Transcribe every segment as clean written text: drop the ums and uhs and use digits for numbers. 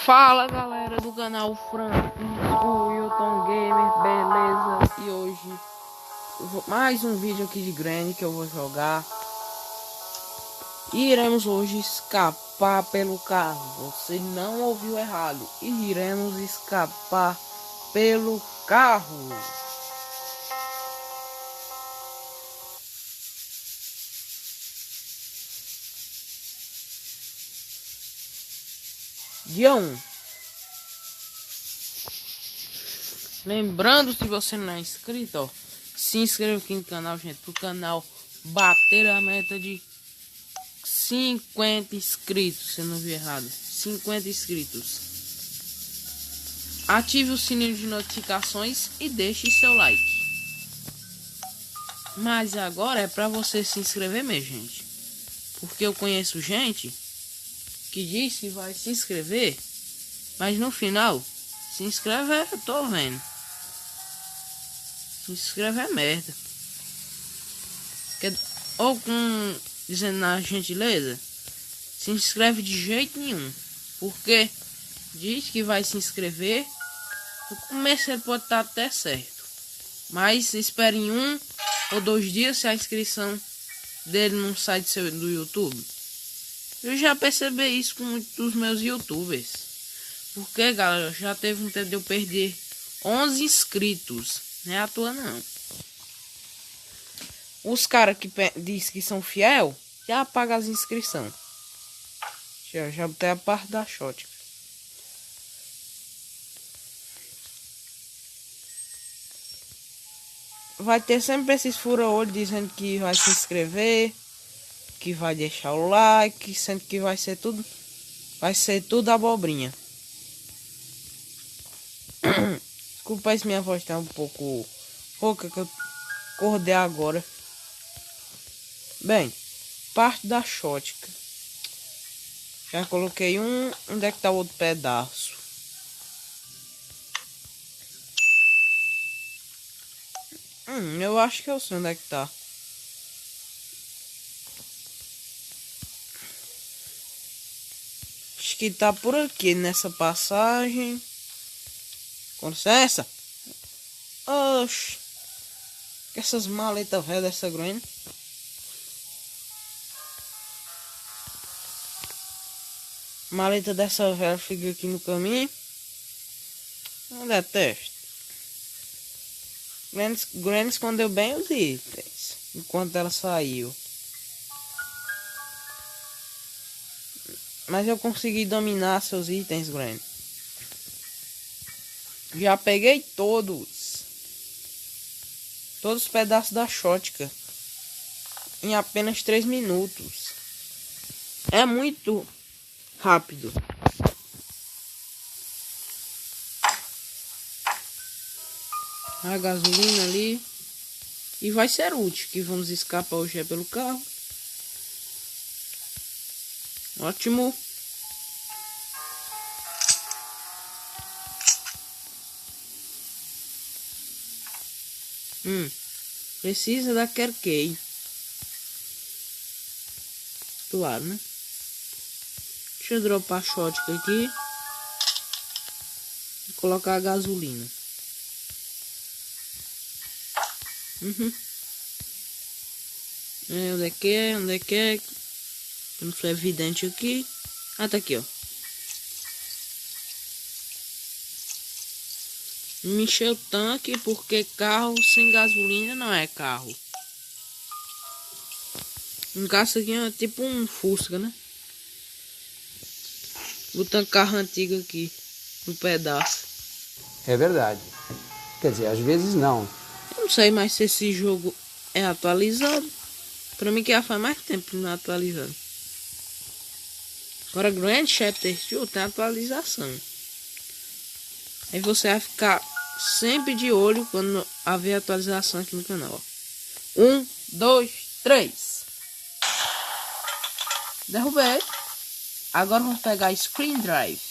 Fala galera do canal Franco, o Wilton Gamer, beleza? E hoje mais um vídeo aqui de Granny que eu vou jogar. E iremos hoje escapar pelo carro. Você não ouviu errado, iremos escapar pelo carro. Dia 1. Lembrando, se você não é inscrito, ó, se inscreva aqui no canal, gente, pro canal bater a meta de 50 inscritos, se eu não vi errado, 50 inscritos. Ative o sininho de notificações e deixe seu like. Mas agora é para você se inscrever mesmo, gente, porque eu conheço gente que diz que vai se inscrever, mas no final se inscreve, eu tô vendo. Se inscreve é merda. Ou com dizendo na gentileza, se inscreve de jeito nenhum. Porque diz que vai se inscrever. No começo ele pode estar até certo, mas espere em 1 ou 2 dias se a inscrição dele não sai do YouTube. Eu já percebi isso com muitos dos meus youtubers. Porque, galera, já teve um tempo de eu perder 11 inscritos. Não é à toa, não. Os caras que diz que são fiel, já apagam as inscrições. Já botei a parte da shot. Vai ter sempre esses fura-olho dizendo que vai se inscrever, que vai deixar o like, sendo que vai ser tudo abobrinha. Desculpa se minha voz tá um pouco rouca, que eu acordei agora. Bem, parte da shotgun. Já coloquei um. Onde é que tá o outro pedaço? Eu acho que eu sei onde é que tá. Acho que tá por aqui nessa passagem. Com licença. Oxi. Essas maletas velhas dessa Granny. Maleta dessa velha fica aqui no caminho. Eu detesto. Granny escondeu bem os itens enquanto ela saiu. Mas eu consegui dominar seus itens, Granny. Já peguei todos os pedaços da shotgun em apenas 3 minutos. É muito rápido. A gasolina ali. E vai ser útil, que vamos escapar hoje pelo carro. Ótimo. Precisa da Kerkei. Claro, né? Deixa eu dropar a shotgun aqui. E colocar a gasolina. Onde é que é? Onde é que é? Não foi evidente aqui. Ah, tá aqui, ó. Me encheu o tanque porque carro sem gasolina não é carro. Um carro aqui é tipo um Fusca, né? Botando carro antigo aqui no pedaço. É verdade. Quer dizer, às vezes não. Eu não sei mais se esse jogo é atualizado. Pra mim que já faz mais tempo que não é atualizado. Agora Grand Chapter 2 tem atualização. Aí você vai ficar sempre de olho quando haver atualização aqui no canal. 1, 2, 3. Derrubei. Agora vamos pegar Screen Drive.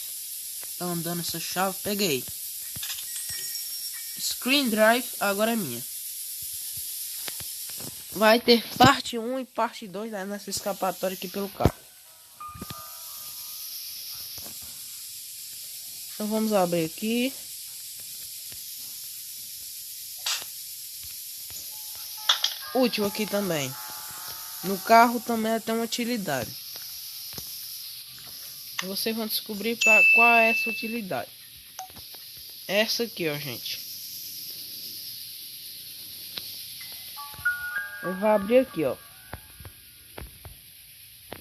Tá andando essa chave. Peguei. Screen Drive agora é minha. Vai ter parte 1 e parte 2 nessa escapatória aqui pelo carro. Então vamos abrir aqui. Útil aqui também. No carro também tem uma utilidade. Vocês vão descobrir qual é essa utilidade. Essa aqui, ó, gente. Eu vou abrir aqui, ó.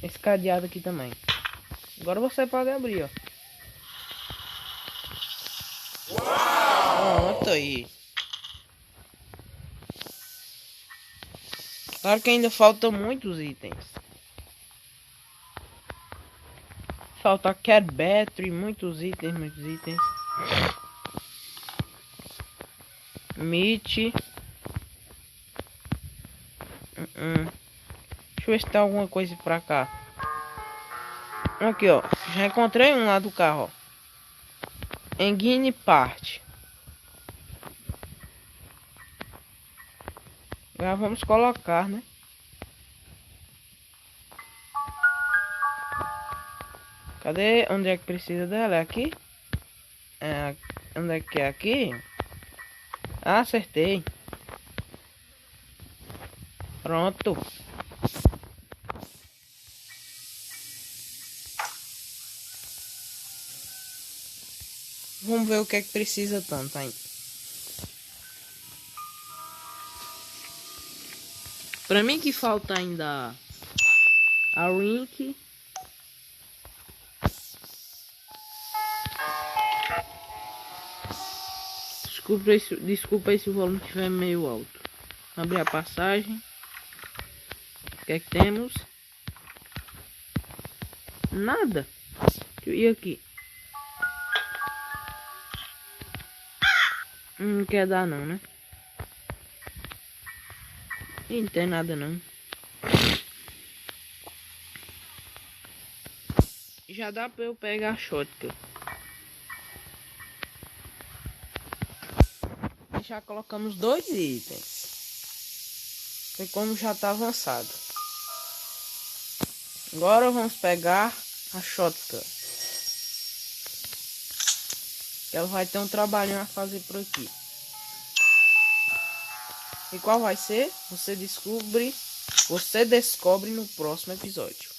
Esse cadeado aqui também. Agora você pode abrir, ó. Pronto aí. Claro que ainda faltam muitos itens. Falta cat battery, muitos itens. Meat. Deixa eu ver se tem alguma coisa pra cá. Aqui, ó. Já encontrei um lá do carro, ó. Engine part. Já vamos colocar, né? Cadê? Onde é que precisa dela? É aqui? É, onde é que é aqui? Ah, acertei. Pronto. Vamos ver o que é que precisa tanto ainda. Pra mim que falta ainda a Rink. Desculpa aí se o volume estiver meio alto. Abrir a passagem. O que é que temos? Nada. Deixa eu ir aqui. Não quer dar não, né? Ih, não tem nada não. Já dá pra eu pegar a shotgun. Já colocamos 2 itens. Foi como já tá avançado. Agora vamos pegar a shotgun. Ela vai ter um trabalhinho a fazer por aqui. E qual vai ser? Você descobre no próximo episódio.